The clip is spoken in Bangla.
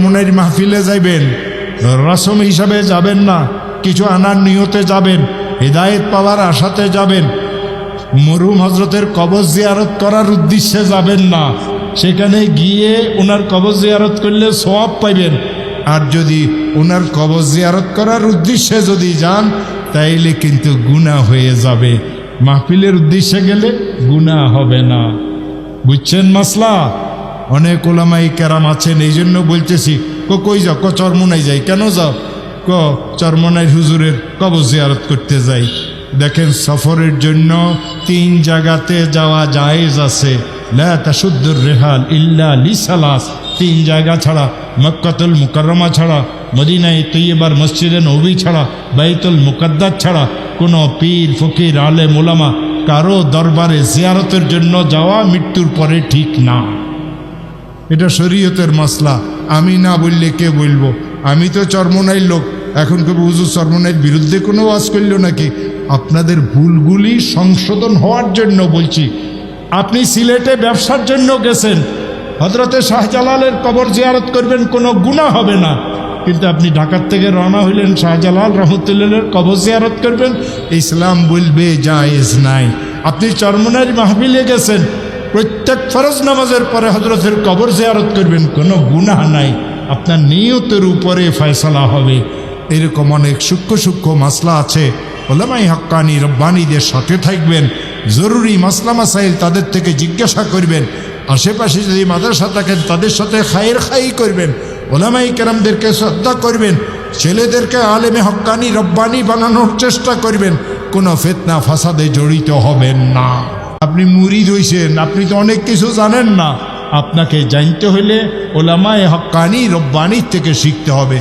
চরমনাইর মাহফিলে যাইবেন, রসম হিসাবে যাবেন না, কিছু আনার নিয়তে যাবেন, হিদায়েত পাওয়ার আশাতে যাবেন। মরহুম হজরতের কবর জিয়ারত করার উদ্দেশ্যে যাবেন না। সেখানে গিয়ে ওনার কবর জিয়ারত করলে সওয়াব পাইবেন। আর যদি ওনার কবর জিয়ারত করার উদ্দেশ্যে যদি যান তাইলে কিন্তু গুনাহ হয়ে যাবে। মাহফিলের উদ্দেশ্যে গেলে গুনাহ হবে না। বুঝছেন মাসলা? অনেক ওলামাই কেরাম আছেন, এই জন্য বলতেছি। কই যাও? চরমনাই যাই। কেন যাও? চরমনাই হুজুরের কবর জিয়ারত করতে যাই। দেখেন, সফরের জন্য 3 জায়গাতে যাওয়া জায়েজ আছে। লা তাশুদ্দুর রিহাল ইল্লা লিসালাস। 3 জায়গা ছাড়া, মক্কাতুল মুকাররমা ছাড়া, মদিনায়ে তৈয়বার মসজিদে নববী ছাড়া, বাইতুল মুকাদ্দাস ছাড়া কোনো পীর ফকির আলেম ওলামা কারো দরবারে জিয়ারতের জন্য যাওয়া মৃত্যুর পরে ঠিক না। এটা শরীয়তের মাসলা। আমি না বললে কে বলবো? আমি তো চরমনাইর লোক। এখন কবি হুজুর চরমনাইর বিরুদ্ধে কোনো ওয়াজ করল নাকি? আপনাদের ভুলগুলি সংশোধন হওয়ার জন্য বলছি। আপনি সিলেটে ব্যবসার জন্য গেছেন, হযরতে শাহজালালের কবর জিয়ারত করবেন, কোনো গুনাহ হবে না। কিন্তু আপনি ঢাকার থেকে রওনা হইলেন, শাহজালাল রহমতুল্লাহের কবর জিয়ারত করবেন, ইসলাম বলবে জায়েজ নাই। আপনি চরমনাইর মাহফিলে গেছেন, প্রত্যেক ফরজ নামাজের পরে হযরতের কবর জিয়ারত করবেন, কোনো গুনাহ নাই। আপনার নিয়তের উপরে ফয়সালা হবে। এরকম অনেক সূক্ষ্ম সূক্ষ্ম মাসলা আছে। ওলামায়ে হক্কানি রব্বানীদের সাথে থাকবেন, জরুরি মাসলা মাসাইল তাদের থেকে জিজ্ঞাসা করবেন। আশেপাশে যদি মাদ্রাসা থাকেন তাদের সাথে খায়ের খাই করবেন, ওলামায়ে কেরামদেরকে শ্রদ্ধা করবেন, ছেলেদেরকে আলেমে হক্কানি রব্বানী বানানোর চেষ্টা করবেন। কোনো ফিতনা ফাসাদে জড়িত হবেন না। আপনি মুরিদ হইছেন, আপনি তো অনেক কিছু জানেন না। আপনাকে জানতে হলে ওলামায়ে হক্কানি রব্বানীর থেকে শিখতে হবে।